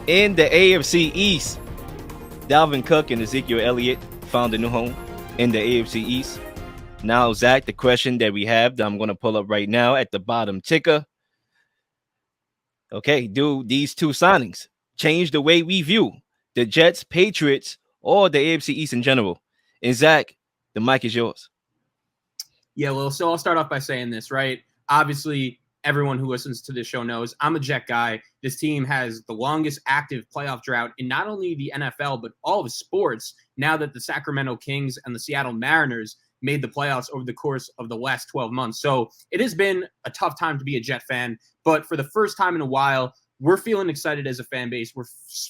In the AFC East, Dalvin Cook and Ezekiel Elliott found a new home in the AFC East. Now, Zach, the question that we have that I'm going to pull up right now at the bottom ticker. Okay, do these two signings change the way we view the Jets, Patriots, or the AFC East in general? And Zach, the mic is yours. Yeah, well, so I'll start off by saying this, right? Obviously, everyone who listens to this show knows I'm a Jet guy. This team has the longest active playoff drought in not only the NFL, but all of sports now that the Sacramento Kings and the Seattle Mariners made the playoffs over the course of the last 12 months. So it has been a tough time to be a Jet fan, but for the first time in a while, we're feeling excited as a fan base. We're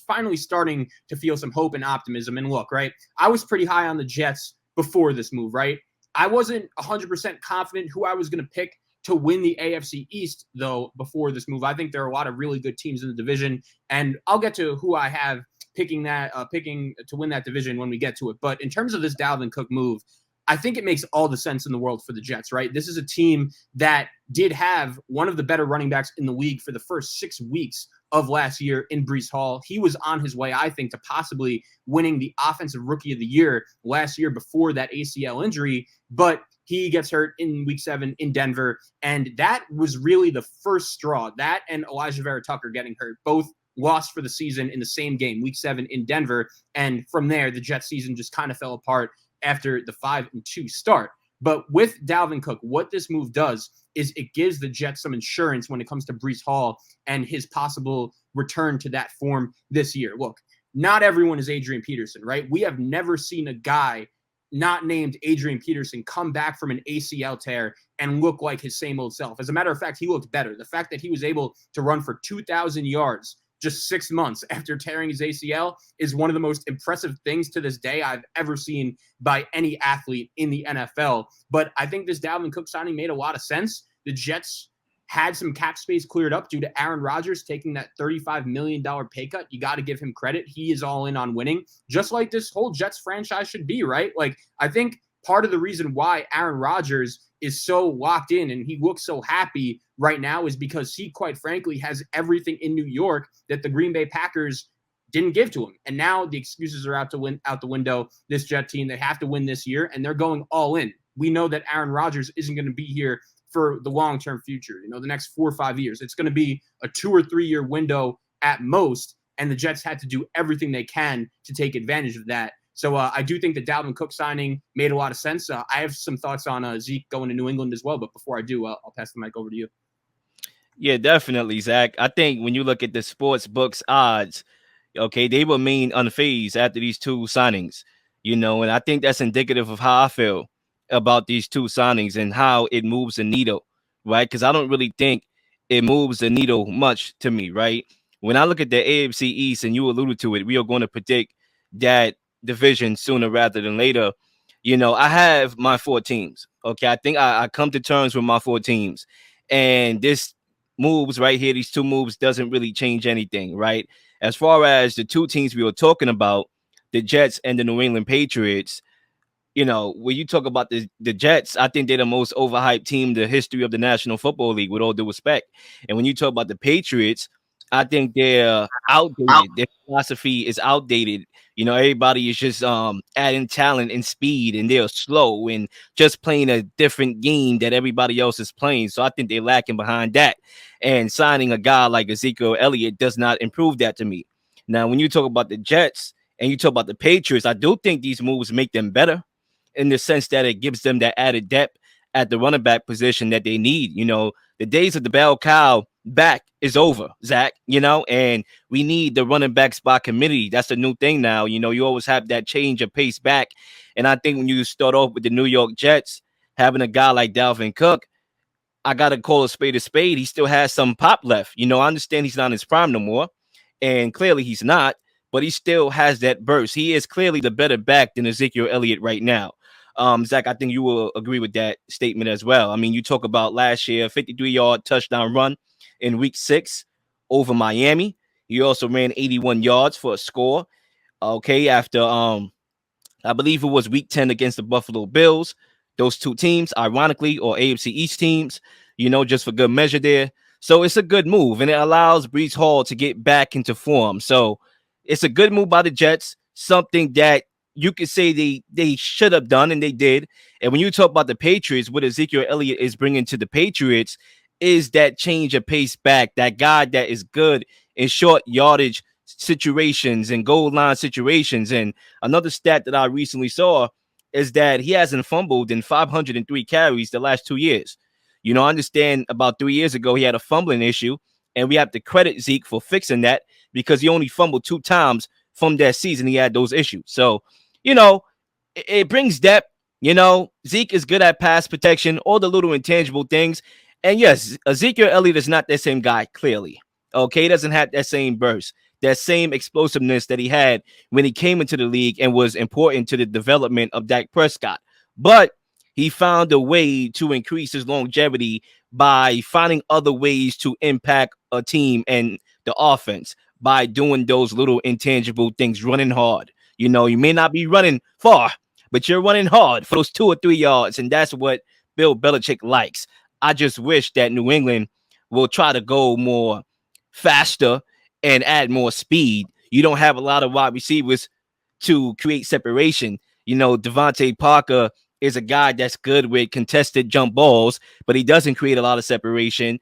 finally starting to feel some hope and optimism. And look, right, I was pretty high on the Jets before this move, right? I wasn't 100% confident who I was going to pick to win the AFC East, though, before this move. I think there are a lot of really good teams in the division, and I'll get to who I have picking to win that division when we get to it. But in terms of this Dalvin Cook move, I think it makes all the sense in the world for the Jets, right? This is a team that did have one of the better running backs in the league for the first 6 weeks of last year in Breece Hall. He was on his way, I think, to possibly winning the Offensive Rookie of the Year last year before that ACL injury, but he gets hurt in Week 7 in Denver, and that was really the first straw. That and Elijah Vera Tucker getting hurt, both lost for the season in the same game, Week 7 in Denver, and from there, the Jets season just kind of fell apart after the 5-2 start. But with Dalvin Cook, what this move does is it gives the Jets some insurance when it comes to Breece Hall and his possible return to that form this year. Look, not everyone is Adrian Peterson, right? We have never seen a guy not named Adrian Peterson come back from an ACL tear and look like his same old self. As a matter of fact, he looked better. The fact that he was able to run for 2,000 yards just 6 months after tearing his ACL is one of the most impressive things to this day I've ever seen by any athlete in the NFL. But I think this Dalvin Cook signing made a lot of sense. The Jets had some cap space cleared up due to Aaron Rodgers taking that $35 million pay cut. You got to give him credit. He is all in on winning, just like this whole Jets franchise should be, right? Like, I think part of the reason why Aaron Rodgers is so locked in and he looks so happy right now is because he, quite frankly, has everything in New York that the Green Bay Packers didn't give to him. And now the excuses are out the window. This Jet team, they have to win this year, and they're going all in. We know that Aaron Rodgers isn't going to be here for the long-term future, the next 4 or 5 years. It's going to be a 2 or 3 year window at most, and the Jets had to do everything they can to take advantage of that. So I do think the Dalvin Cook signing made a lot of sense. I have some thoughts on Zeke going to New England as well, but before I do, I'll pass the mic over to you. Yeah, definitely, Zach. I think when you look at the sports books odds, okay, they remain unfazed after these two signings, and I think that's indicative of how I feel about these two signings and how it moves the needle, right? Because I don't really think it moves the needle much to me, right? When I look at the AFC East, and you alluded to it, we are going to predict that division sooner rather than later. I have my 4 teams. Okay, I think I come to terms with my 4 teams, and this moves right here, these 2 moves doesn't really change anything, right? As far as the 2 teams we were talking about, the Jets and the New England Patriots, when you talk about the Jets, I think they're the most overhyped team in the history of the National Football League, with all due respect. And when you talk about the Patriots, I think they're outdated. Their philosophy is outdated. Everybody is just adding talent and speed, and they're slow and just playing a different game that everybody else is playing. So I think they're lacking behind that. And signing a guy like Ezekiel Elliott does not improve that to me. Now, when you talk about the Jets and you talk about the Patriots, I do think these moves make them better, in the sense that it gives them that added depth at the running back position that they need. The days of the bell cow back is over, Zach, and we need the running backs by committee. That's the new thing now. You always have that change of pace back. And I think when you start off with the New York Jets, having a guy like Dalvin Cook, I got to call a spade a spade. He still has some pop left. I understand he's not in his prime no more, and clearly he's not, but he still has that burst. He is clearly the better back than Ezekiel Elliott right now. Zach, I think you will agree with that statement as well. I mean, you talk about last year, 53-yard touchdown run in Week 6 over Miami. He also ran 81 yards for a score. Okay, after I believe it was Week 10 against the Buffalo Bills. Those 2 teams, ironically, or AFC East teams, just for good measure there. So it's a good move, and it allows Brees Hall to get back into form. So it's a good move by the Jets, something that you could say they should have done, and they did. And when you talk about the Patriots, what Ezekiel Elliott is bringing to the Patriots is that change of pace back, that guy that is good in short yardage situations and goal line situations. And another stat that I recently saw is that he hasn't fumbled in 503 carries the last 2 years. I understand about 3 years ago he had a fumbling issue, and we have to credit Zeke for fixing that because he only fumbled 2 times from that season. He had those issues. So, you know, it brings depth. Zeke is good at pass protection, all the little intangible things. And yes, Ezekiel Elliott is not that same guy, clearly. Okay, he doesn't have that same burst, that same explosiveness that he had when he came into the league and was important to the development of Dak Prescott. But he found a way to increase his longevity by finding other ways to impact a team and the offense by doing those little intangible things, running hard. You may not be running far, but you're running hard for those 2 or 3 yards, and that's what Bill Belichick likes. I just wish that New England will try to go more faster and add more speed. You don't have a lot of wide receivers to create separation. Devontae Parker is a guy that's good with contested jump balls, but he doesn't create a lot of separation.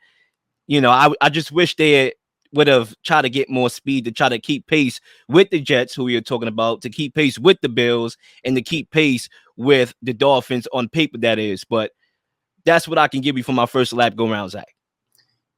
I just wish they would have tried to get more speed to try to keep pace with the Jets, who we are talking about, to keep pace with the Bills, and to keep pace with the Dolphins on paper, that is. But that's what I can give you for my first lap go round, Zach.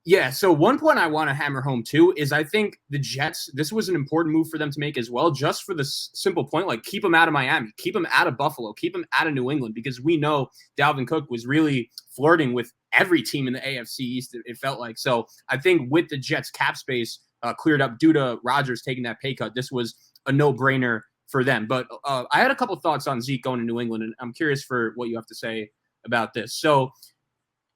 Yeah, so one point I want to hammer home too is I think the Jets, this was an important move for them to make as well, just for the simple point, like keep them out of Miami, keep them out of Buffalo, keep them out of New England, because we know Dalvin Cook was really flirting with every team in the AFC East, it felt like. So I think with the Jets cap space cleared up due to Rodgers taking that pay cut, this was a no-brainer for them. But I had a couple thoughts on Zeke going to New England, and I'm curious for what you have to say about this. So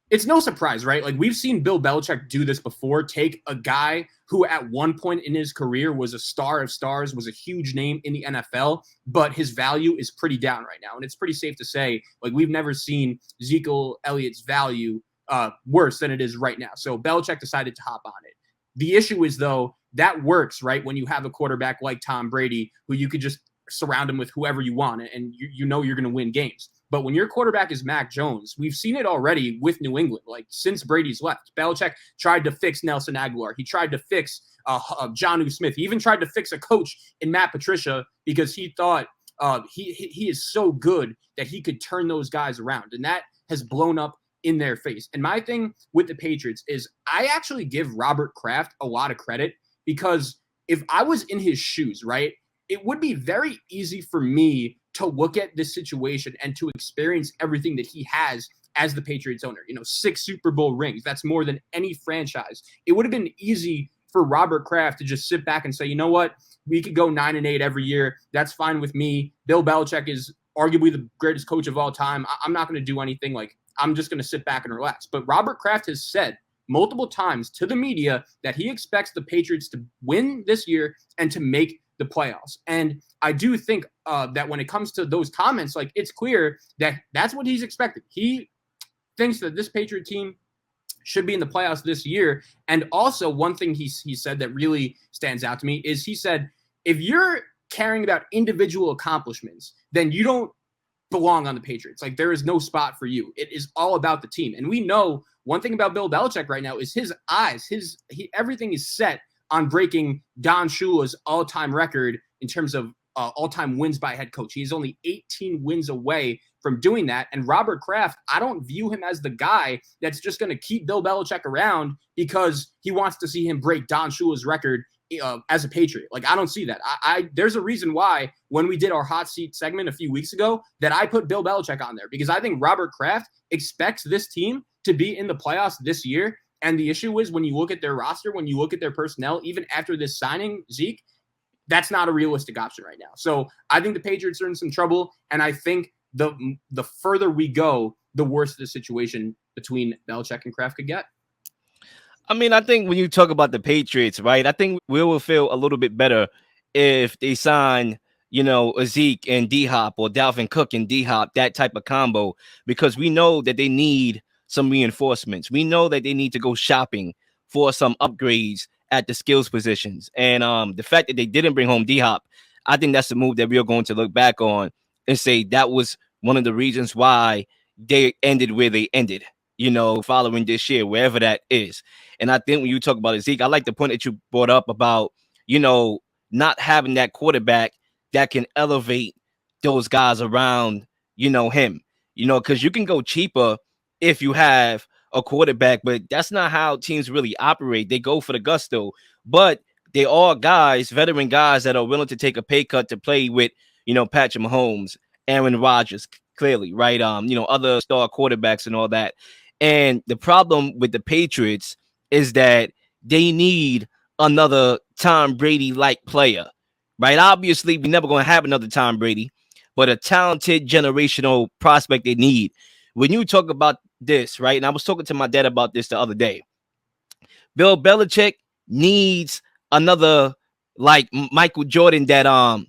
it's no surprise, right? Like we've seen Bill Belichick do this before, take a guy who at one point in his career was a star of stars, was a huge name in the NFL, but his value is pretty down right now. And it's pretty safe to say, like we've never seen Ezekiel Elliott's value worse than it is right now. So Belichick decided to hop on it. The issue is, though, that works, right, when you have a quarterback like Tom Brady, who you could just surround him with whoever you want, and you know you're going to win games. But when your quarterback is Mac Jones, we've seen it already with New England. Like since Brady's left, Belichick tried to fix Nelson Aguilar. He tried to fix Jonnu Smith. He even tried to fix a coach in Matt Patricia because he thought he is so good that he could turn those guys around. And that has blown up in their face. And my thing with the Patriots is I actually give Robert Kraft a lot of credit because if I was in his shoes, right, it would be very easy for me to look at this situation and to experience everything that he has as the Patriots owner. 6 Super Bowl rings. That's more than any franchise. It would have been easy for Robert Kraft to just sit back and say, you know what, we could go 9-8 every year. That's fine with me. Bill Belichick is arguably the greatest coach of all time. I'm not going to do anything. Like, I'm just going to sit back and relax. But Robert Kraft has said multiple times to the media that he expects the Patriots to win this year and to make the playoffs. And I do think that when it comes to those comments, like it's clear that that's what he's expecting. He thinks that this Patriot team should be in the playoffs this year. And also one thing he said that really stands out to me is he said, if you're caring about individual accomplishments, then you don't belong on the Patriots. Like there is no spot for you. It is all about the team. And we know one thing about Bill Belichick right now is his eyes, everything is set on breaking Don Shula's all-time record in terms of all-time wins by a head coach. He's only 18 wins away from doing that. And Robert Kraft, I don't view him as the guy that's just going to keep Bill Belichick around because he wants to see him break Don Shula's record as a Patriot. Like, I don't see that. There's a reason why when we did our hot seat segment a few weeks ago that I put Bill Belichick on there, because I think Robert Kraft expects this team to be in the playoffs this year. And the issue is when you look at their roster, when you look at their personnel, even after this signing, Zeke, that's not a realistic option right now. So I think the Patriots are in some trouble. And I think the further we go, the worse the situation between Belichick and Kraft could get. I mean, I think when you talk about the Patriots, right, I think we will feel a little bit better if they sign, Zeke and D-Hop or Dalvin Cook and D-Hop, that type of combo, because we know that they need some reinforcements. We know that they need to go shopping for some upgrades at the skills positions. And the fact that they didn't bring home D-Hop, I think that's the move that we are going to look back on and say that was one of the reasons why they ended where they ended, following this year, wherever that is. And I think when you talk about Zeke, I like the point that you brought up about, not having that quarterback that can elevate those guys around, him, because you can go cheaper if you have a quarterback, but that's not how teams really operate. They go for the gusto, but they are guys, veteran guys that are willing to take a pay cut to play with, Patrick Mahomes, Aaron Rodgers, clearly, right? Other star quarterbacks and all that. And the problem with the Patriots is that they need another Tom Brady-like player, right? Obviously, we're never going to have another Tom Brady, but a talented generational prospect they need. When you talk about this, right? And I was talking to my dad about this the other day. Bill Belichick needs another like Michael Jordan that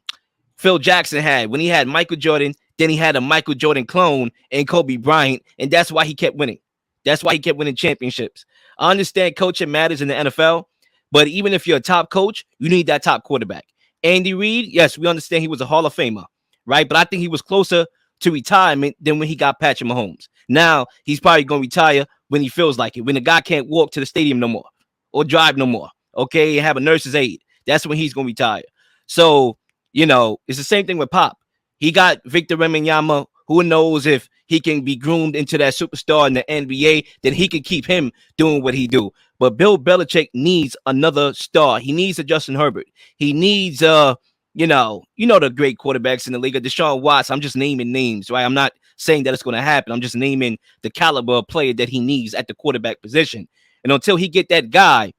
Phil Jackson had. When he had Michael Jordan, then he had a Michael Jordan clone and Kobe Bryant, and that's why he kept winning. That's why he kept winning championships. I understand coaching matters in the NFL, but even if you're a top coach, you need that top quarterback. Andy Reid, yes, we understand he was a Hall of Famer, right? But I think he was closer to retirement than when he got Patrick Mahomes. Now he's probably going to retire when he feels like it, when the guy can't walk to the stadium no more or drive no more, okay, and have a nurse's aide. That's when he's going to retire. So, it's the same thing with Pop. He got Victor Wembanyama. Who knows if he can be groomed into that superstar in the NBA, then he can keep him doing what he do. But Bill Belichick needs another star. He needs a Justin Herbert. He needs the great quarterbacks in the league. Deshaun Watson. I'm just naming names, right? I'm not saying that it's going to happen. I'm just naming the caliber of player that he needs at the quarterback position. And until he get that guy,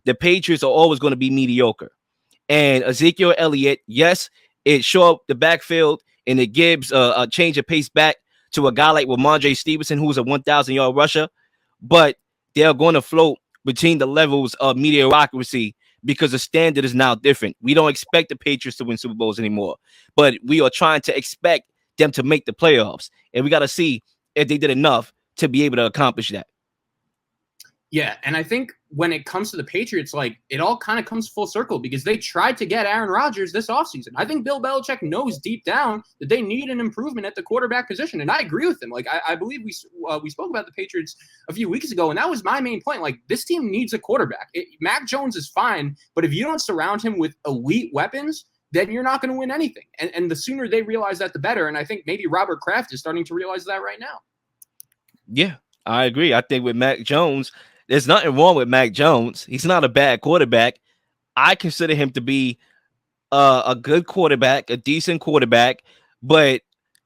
the Patriots are always going to be mediocre. And Ezekiel Elliott, yes, it show up the backfield and it gives a change of pace back to a guy like Ramondre Stevenson, who's a 1,000-yard rusher, but they're going to float between the levels of mediocrity because the standard is now different. We don't expect the Patriots to win Super Bowls anymore, but we are trying to expect them to make the playoffs, and we got to see if they did enough to be able to accomplish that. Yeah, and I think when it comes to the Patriots, like, it all kind of comes full circle because they tried to get Aaron Rodgers this offseason. I think Bill Belichick knows deep down that they need an improvement at the quarterback position, and I agree with him. Like, I believe we spoke about the Patriots a few weeks ago, and that was my main point. Like, this team needs a quarterback. Mac Jones is fine, but if you don't surround him with elite weapons, then you're not going to win anything. And the sooner they realize that, the better. And I think maybe Robert Kraft is starting to realize that right now. Yeah, I agree. I think with Mac Jones, there's nothing wrong with Mac Jones. He's not a bad quarterback. I consider him to be a good quarterback, a decent quarterback, but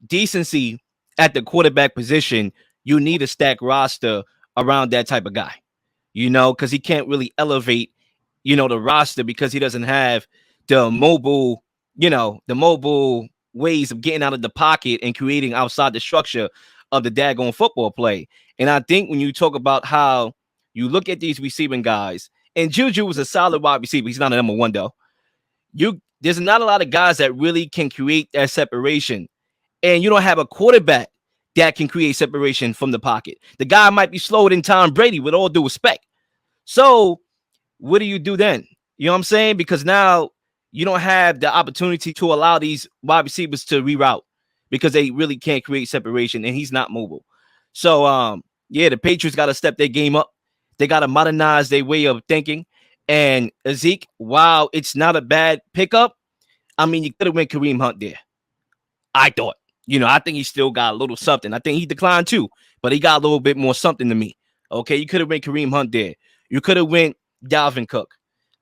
decency at the quarterback position, you need a stacked roster around that type of guy, because he can't really elevate, the roster because he doesn't have the mobile ways of getting out of the pocket and creating outside the structure of the daggone football play. And I think when you talk about how you look at these receiving guys, and Juju was a solid wide receiver. He's not a number one, though. There's not a lot of guys that really can create that separation. And you don't have a quarterback that can create separation from the pocket. The guy might be slower than Tom Brady, with all due respect. So what do you do then? You know what I'm saying? Because now you don't have the opportunity to allow these wide receivers to reroute because they really can't create separation, and he's not mobile. So, the Patriots got to step their game up. They got to modernize their way of thinking. And Zeke, while it's not a bad pickup, I mean, you could have went Kareem Hunt there. I thought. I think he still got a little something. I think he declined too, but he got a little bit more something to me. Okay, you could have went Kareem Hunt there. You could have went Dalvin Cook.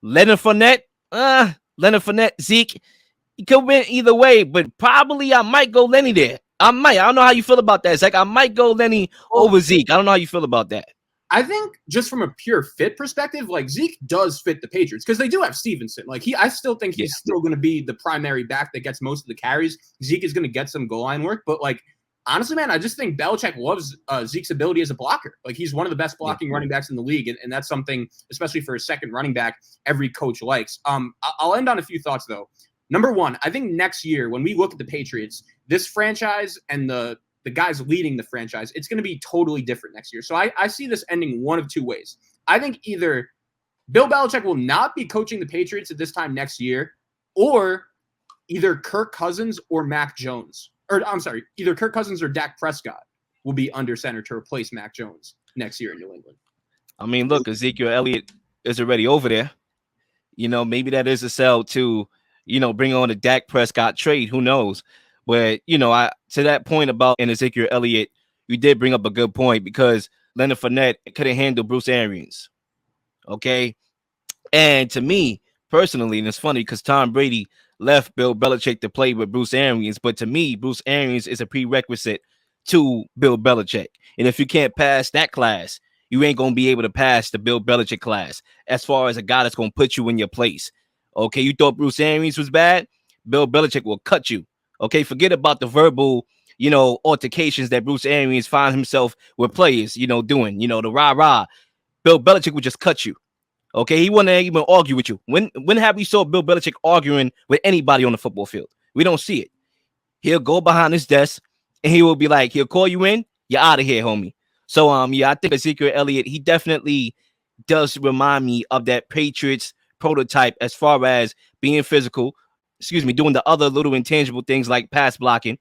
Leonard Fournette, Zeke, you could win either way, but probably I might go Lenny there. I don't know how you feel about that, Zach. I might go Lenny over Zeke. I don't know how you feel about that. I think just from a pure fit perspective, like, Zeke does fit the Patriots because they do have Stevenson. Like, I still think he's still going to be the primary back that gets most of the carries. Zeke is going to get some goal line work, but, like, honestly, man, I just think Belichick loves Zeke's ability as a blocker. Like, he's one of the best blocking running backs in the league, and that's something, especially for a second running back, every coach likes. I'll end on a few thoughts, though. Number one, I think next year when we look at the Patriots, this franchise and the guys leading the franchise, it's going to be totally different next year. So I see this ending one of two ways. I think either Bill Belichick will not be coaching the Patriots at this time next year, or either Kirk Cousins or Mac Jones. Or I'm sorry, either Kirk Cousins or Dak Prescott will be under center to replace Mac Jones next year in New England. I mean, look, Ezekiel Elliott is already over there. Maybe that is a sell to, bring on the Dak Prescott trade. Who knows? But, I to that point about and Ezekiel Elliott, you did bring up a good point because Leonard Fournette couldn't handle Bruce Arians. Okay. And to me personally, and it's funny because Tom Brady left Bill Belichick to play with Bruce Arians, but to me, Bruce Arians is a prerequisite to Bill Belichick. And if you can't pass that class, you ain't gonna be able to pass the Bill Belichick class as far as a guy that's gonna put you in your place. Okay, you thought Bruce Arians was bad? Bill Belichick will cut you. Okay, forget about the verbal, altercations that Bruce Arians find himself with players, doing, the rah-rah. Bill Belichick would just cut you. Okay, he wouldn't even argue with you. When have we saw Bill Belichick arguing with anybody on the football field? We don't see it. He'll go behind his desk and he will be like, he'll call you in, you're out of here, homie. So I think Ezekiel Elliott, he definitely does remind me of that Patriots prototype as far as being physical, doing the other little intangible things like pass blocking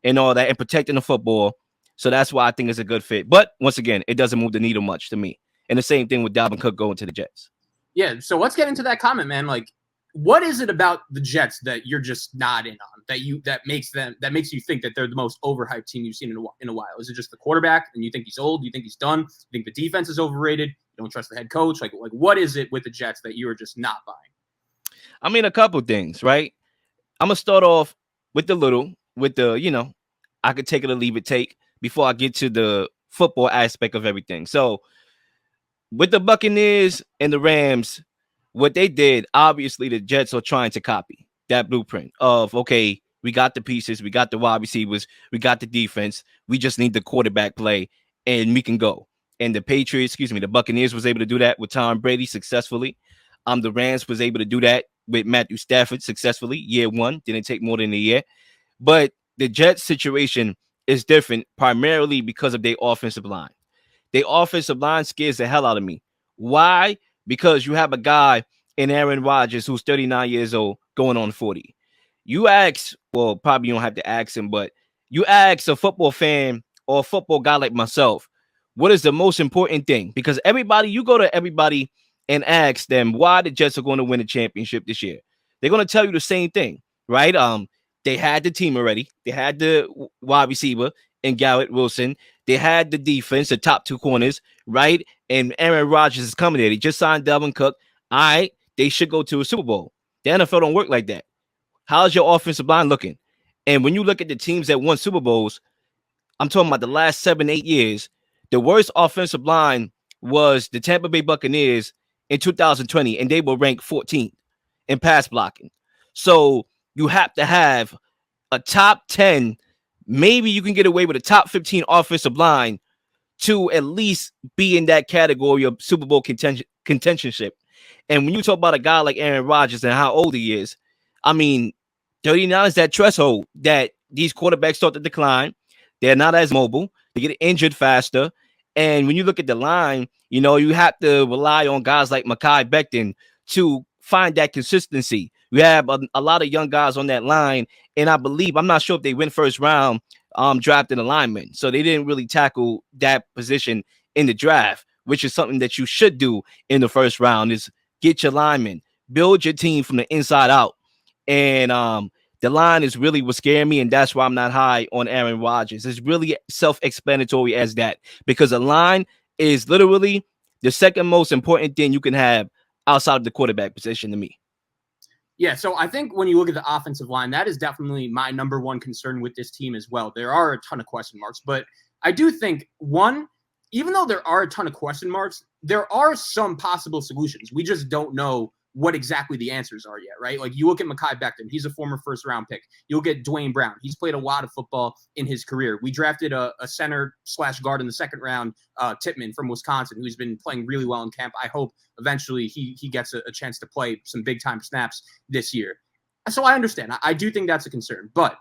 and all that and protecting the football. So that's why I think it's a good fit. But once again, it doesn't move the needle much to me. And the same thing with Dalvin Cook going to the Jets. Yeah, so let's get into that comment, man. Like, what is it about the Jets that you're just not in on? That makes you think that they're the most overhyped team you've seen in a while? Is it just the quarterback, and you think he's old? You think he's done? You think the defense is overrated? You don't trust the head coach? Like what is it with the Jets that you are just not buying? I mean, a couple things, right? I'm gonna start off with I could take it or leave it take before I get to the football aspect of everything. So with the Buccaneers and the Rams, what they did, obviously the Jets are trying to copy that blueprint of, okay, we got the pieces, we got the wide receivers, we got the defense, we just need the quarterback play and we can go. And the Buccaneers was able to do that with Tom Brady successfully. The Rams was able to do that with Matthew Stafford successfully. Year one, didn't take more than a year. But the Jets situation is different primarily because of their offensive line. Their offensive line scares the hell out of me. Why? Because you have a guy in Aaron Rodgers who's 39 years old going on 40. You ask, well, probably you don't have to ask him, but you ask a football fan or a football guy like myself, what is the most important thing? Because you go to everybody and ask them why the Jets are going to win a championship this year. They're going to tell you the same thing, right? They had the team already. They had the wide receiver and Garrett Wilson. They had the defense, the top two corners, right? And Aaron Rodgers is coming there. They just signed Dalvin Cook. All right, they should go to a Super Bowl. The NFL don't work like that. How's your offensive line looking? And when you look at the teams that won Super Bowls, I'm talking about the last 7-8 years, the worst offensive line was the Tampa Bay Buccaneers in 2020, and they were ranked 14th in pass blocking. So you have to have a top 10, maybe you can get away with a top 15 offensive line to at least be in that category of Super Bowl contentionship. And when you talk about a guy like Aaron Rodgers and how old he is, I mean, 39 is that threshold that these quarterbacks start to decline. They're not as mobile. They get injured faster. And when you look at the line, you have to rely on guys like Mekhi Becton to find that consistency. We have a lot of young guys on that line. And I'm not sure if they went first round drafting a lineman. So they didn't really tackle that position in the draft, which is something that you should do in the first round is get your linemen, build your team from the inside out. And the line is really what scared me, and that's why I'm not high on Aaron Rodgers. It's really self-explanatory as that, because a line is literally the second most important thing you can have outside of the quarterback position to me. Yeah, so I think when you look at the offensive line, that is definitely my number one concern with this team as well. There are a ton of question marks, but I do think, one, even though there are a ton of question marks, there are some possible solutions. We just don't know what exactly the answers are yet, right? Like you look at Mekhi Becton, he's a former first-round pick. You'll get Dwayne Brown. He's played a lot of football in his career. We drafted a center/guard in the second round, Tippmann from Wisconsin, who's been playing really well in camp. I hope eventually he gets a chance to play some big-time snaps this year. So I understand. I do think that's a concern. But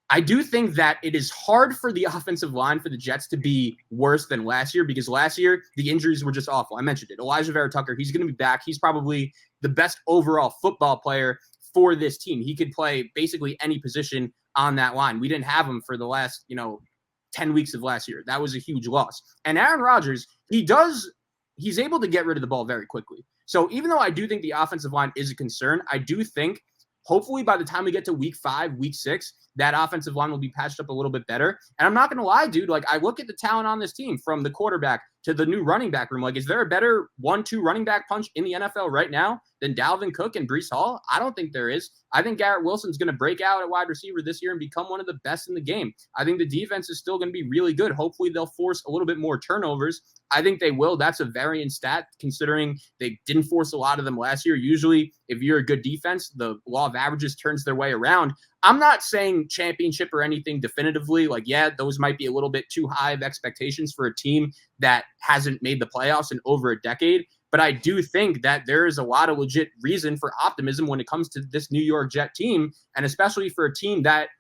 I do think that it is hard for the offensive line for the Jets to be worse than last year, because last year the injuries were just awful. I mentioned it. Elijah Vera Tucker, he's going to be back. He's probably the best overall football player for this team. He could play basically any position on that line. We didn't have him for the last, 10 weeks of last year. That was a huge loss. And Aaron Rodgers, he's able to get rid of the ball very quickly. So even though I do think the offensive line is a concern, I do think hopefully by the time we get to week 5, week 6, that offensive line will be patched up a little bit better. And I'm not going to lie, dude, like I look at the talent on this team from the quarterback to the new running back room. Like, is there a better 1-2 running back punch in the NFL right now than Dalvin Cook and Breece Hall? I don't think there is. I think Garrett Wilson's going to break out at wide receiver this year and become one of the best in the game. I think the defense is still going to be really good. Hopefully they'll force a little bit more turnovers. I think they will. That's a variant stat considering they didn't force a lot of them last year. Usually if you're a good defense, the law of averages turns their way around. I'm not saying championship or anything definitively. Like, yeah, those might be a little bit too high of expectations for a team that hasn't made the playoffs in over a decade. But I do think that there is a lot of legit reason for optimism when it comes to this New York Jet team, and especially for a team that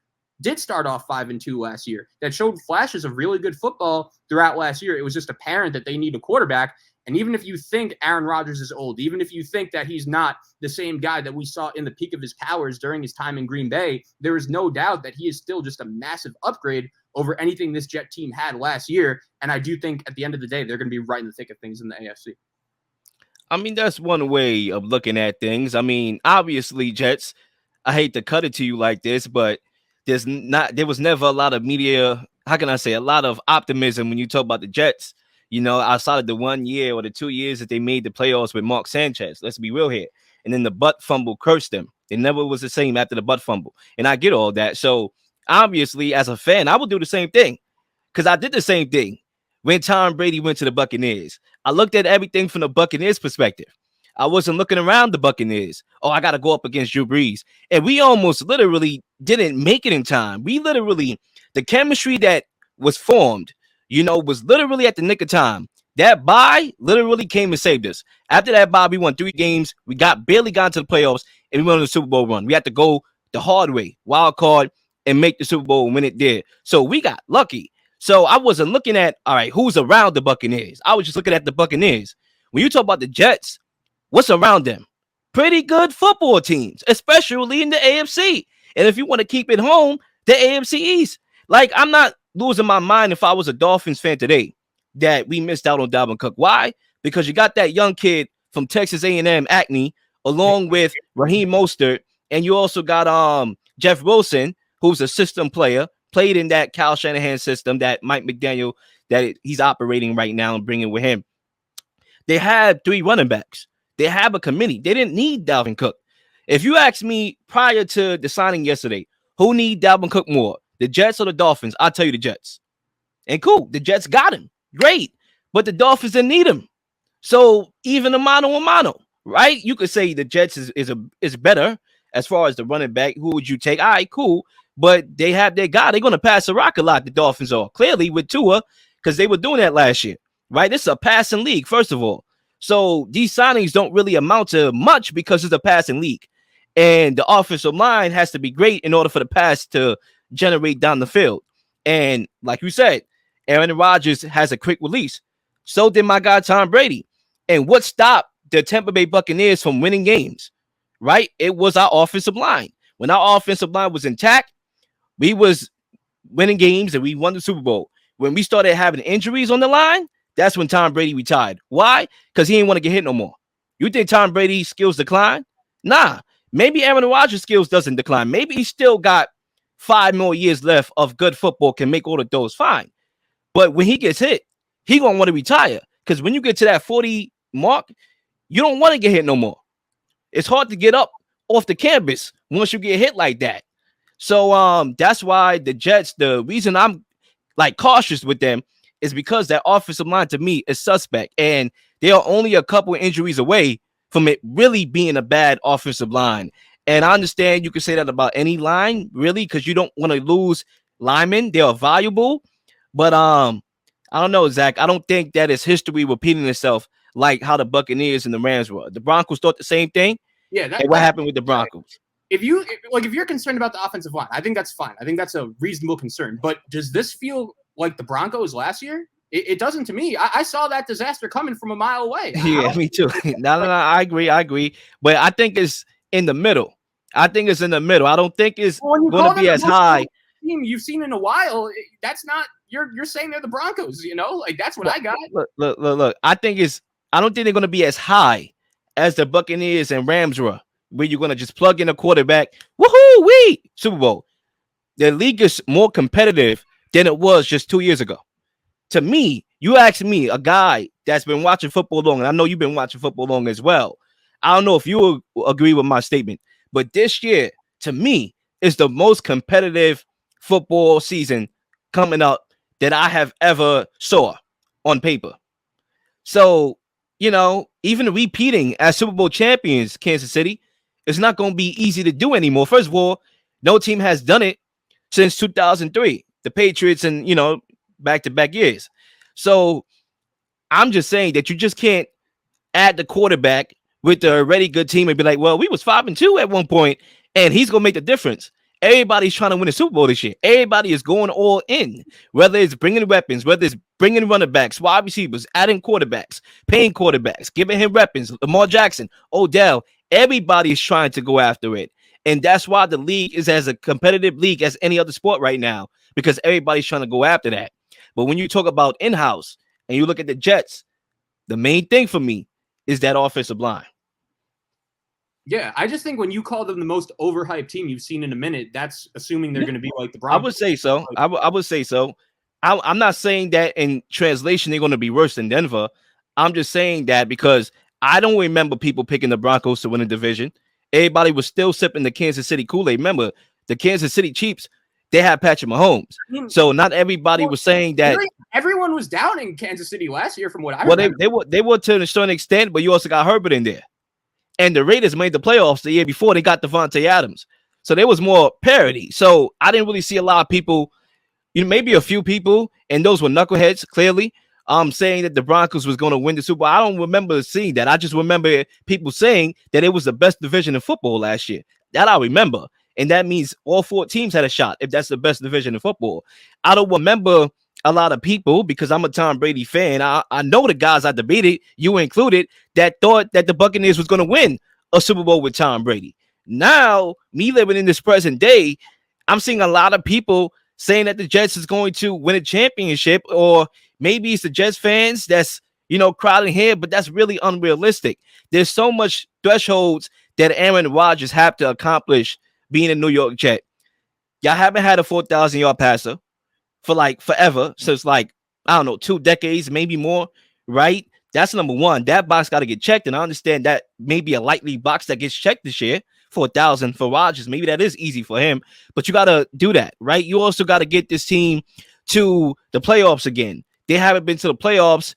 did start off 5-2 last year, that showed flashes of really good football throughout last year. It was just apparent that they need a quarterback. And even if you think Aaron Rodgers is old, even if you think that he's not the same guy that we saw in the peak of his powers during his time in Green Bay, there is no doubt that he is still just a massive upgrade over anything this Jet team had last year. And I do think at the end of the day, they're going to be right in the thick of things in the AFC. I mean, that's one way of looking at things. I mean, obviously, Jets, I hate to cut it to you like this, but there was never a lot of media, how can I say, a lot of optimism when you talk about the Jets, outside of the 1 year or the 2 years that they made the playoffs with Mark Sanchez. Let's be real here. And then the butt fumble cursed them. It never was the same after the butt fumble. And I get all that. So obviously, as a fan, I would do the same thing, because I did the same thing when Tom Brady went to the Buccaneers. I looked at everything from the Buccaneers perspective. I wasn't looking around the Buccaneers. Oh, I got to go up against Drew Brees. And we almost literally didn't make it in time. The chemistry that was formed, was literally at the nick of time. That bye literally came and saved us. After that bye, we won 3 games. We barely got into the playoffs, and we went on the Super Bowl run. We had to go the hard way, wild card, and make the Super Bowl when it did. So we got lucky. So I wasn't looking at, all right, who's around the Buccaneers. I was just looking at the Buccaneers. When you talk about the Jets, what's around them? Pretty good football teams, especially in the AFC. And if you want to keep it home, the AFC East. Like, I'm not losing my mind if I was a Dolphins fan today that we missed out on Dalvin Cook. Why? Because you got that young kid from Texas A&M, Acne, along with Raheem Mostert, and you also got Jeff Wilson, who's a system player, played in that Kyle Shanahan system that Mike McDaniel, he's operating right now and bringing with him. They had 3 running backs. They have a committee. They didn't need Dalvin Cook. If you ask me prior to the signing yesterday, who need Dalvin Cook more, the Jets or the Dolphins? I'll tell you the Jets. And cool, the Jets got him. Great. But the Dolphins didn't need him. So even a mano, right? You could say the Jets is better as far as the running back. Who would you take? All right, cool. But they have their guy. They're going to pass the rock a lot, the Dolphins are. Clearly with Tua, because they were doing that last year, right? This is a passing league, first of all. So these signings don't really amount to much because it's a passing league. And the offensive line has to be great in order for the pass to generate down the field. And like you said, Aaron Rodgers has a quick release. So did my guy Tom Brady. And what stopped the Tampa Bay Buccaneers from winning games, right? It was our offensive line. When our offensive line was intact, we was winning games and we won the Super Bowl. When we started having injuries on the line, that's when Tom Brady retired. Why? Because he didn't want to get hit no more. You think Tom Brady's skills decline? Nah. Maybe Aaron Rodgers' skills doesn't decline. Maybe he still got 5 more years left of good football, can make all of those fine. But when he gets hit, he going to want to retire. Because when you get to that 40 mark, you don't want to get hit no more. It's hard to get up off the canvas once you get hit like that. So that's why the Jets, the reason I'm like cautious with them is because that offensive line to me is suspect. And they are only a couple of injuries away from it really being a bad offensive line. And I understand you can say that about any line, really, because you don't want to lose linemen. They are valuable. But I don't know, Zach. I don't think that is history repeating itself like how the Buccaneers and the Rams were. The Broncos thought the same thing. Yeah. And what happened with the Broncos? if you're concerned about the offensive line, I think that's fine. I think that's a reasonable concern. But does this feel like the Broncos last year? It doesn't to me. I saw that disaster coming from a mile away. Yeah, me too. No, I agree. But I think it's in the middle. I think it's in the middle. I don't think it's going to be as high. Team you've seen in a while. That's not you're saying they're the Broncos. Like that's what I got. Look. I don't think they're going to be as high as the Buccaneers and Rams were, where you're going to just plug in a quarterback. Woohoo! We Super Bowl. The league is more competitive than it was just 2 years ago. To me, you ask me, a guy that's been watching football long, and I know you've been watching football long as well. I don't know if you agree with my statement, but this year, to me, is the most competitive football season coming up that I have ever saw on paper. So, even repeating as Super Bowl champions, Kansas City, it's not going to be easy to do anymore. First of all, no team has done it since 2003. The Patriots and, back-to-back years. So I'm just saying that you just can't add the quarterback with the already good team and be like, well, we was 5-2 at one point, and he's going to make the difference. Everybody's trying to win a Super Bowl this year. Everybody is going all in, whether it's bringing weapons, whether it's bringing running backs, wide receivers, adding quarterbacks, paying quarterbacks, giving him weapons, Lamar Jackson, Odell. Everybody's trying to go after it. And that's why the league is as a competitive league as any other sport right now, because everybody's trying to go after that. But when you talk about in-house and you look at the Jets, the main thing for me is that offensive line. Yeah, I just think when you call them the most overhyped team you've seen in a minute, that's assuming they're going to be like the Broncos. I would say so. I would say so. I'm not saying that in translation they're going to be worse than Denver. I'm just saying that because I don't remember people picking the Broncos to win a division. Everybody was still sipping the Kansas City Kool-Aid. Remember, the Kansas City Chiefs, they had Patrick Mahomes. So not everybody was saying that. Everyone was down in Kansas City last year from what I remember. They were to a certain extent, but you also got Herbert in there. And the Raiders made the playoffs the year before they got Devontae Adams. So there was more parity. So I didn't really see a lot of people, maybe a few people, and those were knuckleheads, clearly, saying that the Broncos was going to win the Super Bowl. I don't remember seeing that. I just remember people saying that it was the best division in football last year. That I remember. And that means all four teams had a shot if that's the best division in football. I don't remember a lot of people, because I'm a Tom Brady fan. I know the guys I debated, you included, that thought that the Buccaneers was going to win a Super Bowl with Tom Brady. Now, me living in this present day, I'm seeing a lot of people saying that the Jets is going to win a championship, or maybe it's the Jets fans that's, crowding here, but that's really unrealistic. There's so much thresholds that Aaron Rodgers have to accomplish being a New York Jet. Y'all haven't had a 4,000-yard passer for like forever, since like, I don't know, 2 decades, maybe more, right? That's number one. That box got to get checked, and I understand that maybe a lightly box that gets checked this year, 4,000 for Rodgers. Maybe that is easy for him, but you got to do that, right? You also got to get this team to the playoffs again. They haven't been to the playoffs.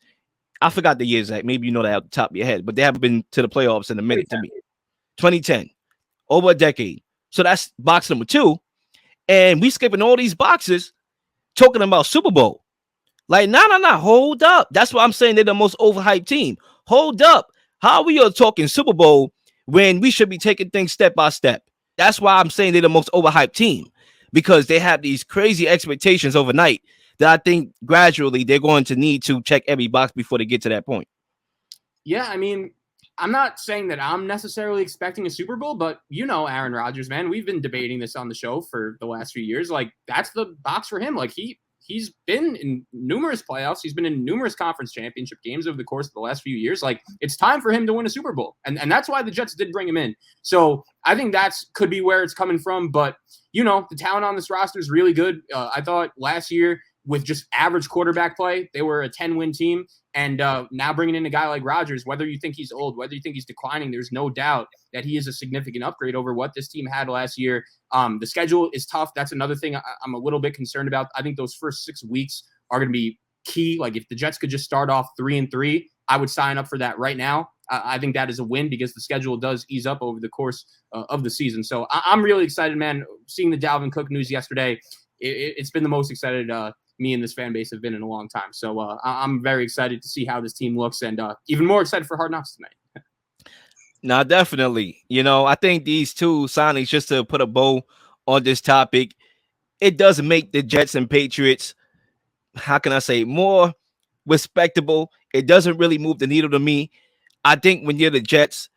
I forgot the years, Zach. Maybe you know that off the top of your head, but they haven't been to the playoffs in a minute to me. 2010, over a decade. So that's box number 2. And we skipping all these boxes talking about Super Bowl. Like, no. Hold up. That's why I'm saying they're the most overhyped team. Hold up. How are we all talking Super Bowl when we should be taking things step by step? That's why I'm saying they're the most overhyped team, because they have these crazy expectations overnight that I think gradually they're going to need to check every box before they get to that point. Yeah, I mean, I'm not saying that I'm necessarily expecting a Super Bowl, but Aaron Rodgers, man, we've been debating this on the show for the last few years. Like, that's the box for him. Like, he's been in numerous playoffs. He's been in numerous conference championship games over the course of the last few years. Like, it's time for him to win a Super Bowl. And that's why the Jets did bring him in. So I think could be where it's coming from. But, the talent on this roster is really good. I thought last year, with just average quarterback play, they were a 10-win team. And now bringing in a guy like Rodgers, whether you think he's old, whether you think he's declining, there's no doubt that he is a significant upgrade over what this team had last year. The schedule is tough. That's another thing I'm a little bit concerned about. I think those first 6 weeks are going to be key. Like, if the Jets could just start off 3-3, I would sign up for that right now. I think that is a win, because the schedule does ease up over the course of the season. So I'm really excited, man. Seeing the Dalvin Cook news yesterday, it's been the most excited me and this fan base have been in a long time. So I'm very excited to see how this team looks, and even more excited for Hard Knocks tonight. Now, definitely. I think these two signings, just to put a bow on this topic, it does make the Jets and Patriots, how can I say, more respectable. It doesn't really move the needle to me. I think when you're the Jets,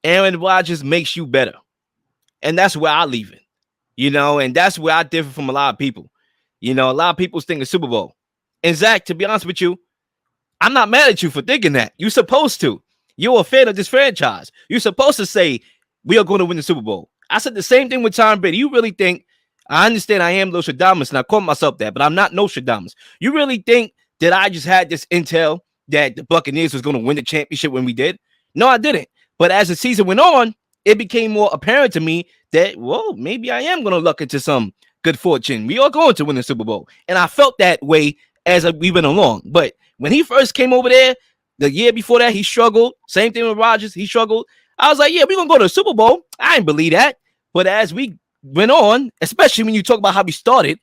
Aaron Rodgers makes you better. And that's where I leave it. And that's where I differ from a lot of people. A lot of people think of Super Bowl. And Zach, to be honest with you, I'm not mad at you for thinking that. You're supposed to. You're a fan of this franchise. You're supposed to say, we are going to win the Super Bowl. I said the same thing with Tom Brady. You really think, I understand I am Nostradamus, and I call myself that, but I'm not Nostradamus. You really think that I just had this intel that the Buccaneers was going to win the championship when we did? No, I didn't. But as the season went on, it became more apparent to me that, well, maybe I am going to luck into some good fortune. We are going to win the Super Bowl. And I felt that way as we went along. But when he first came over there, the year before that, he struggled. Same thing with Rodgers. He struggled. I was like, yeah, we're going to go to the Super Bowl. I didn't believe that. But as we went on, especially when you talk about how we started,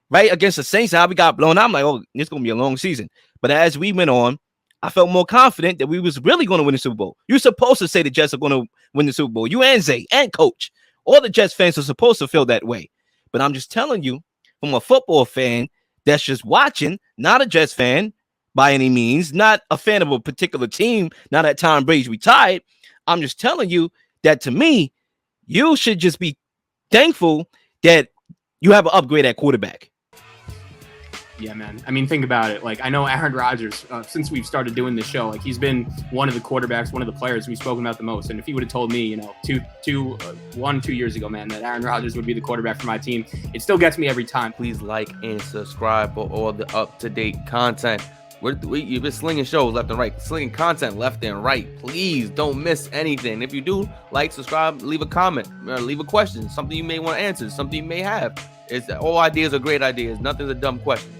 right, against the Saints, how we got blown out, I'm like, oh, it's going to be a long season. But as we went on, I felt more confident that we was really going to win the Super Bowl. You're supposed to say the Jets are going to win the Super Bowl. You and Zay and Coach. All the Jets fans are supposed to feel that way. But I'm just telling you, from a football fan that's just watching, not a Jets fan by any means, not a fan of a particular team, now that Tom Brady's retired, I'm just telling you that to me, you should just be thankful that you have an upgrade at quarterback. Yeah, man. I mean, think about it. Like, I know Aaron Rodgers, since we've started doing this show, like, he's been one of the quarterbacks, one of the players we've spoken about the most. And if he would have told me, 2 years ago, man, that Aaron Rodgers would be the quarterback for my team, it still gets me every time. Please like and subscribe for all the up-to-date content. You've been slinging shows left and right, slinging content left and right. Please don't miss anything. If you do, like, subscribe, leave a comment, leave a question, something you may want to answer, something you may have. All ideas are great ideas. Nothing's a dumb question.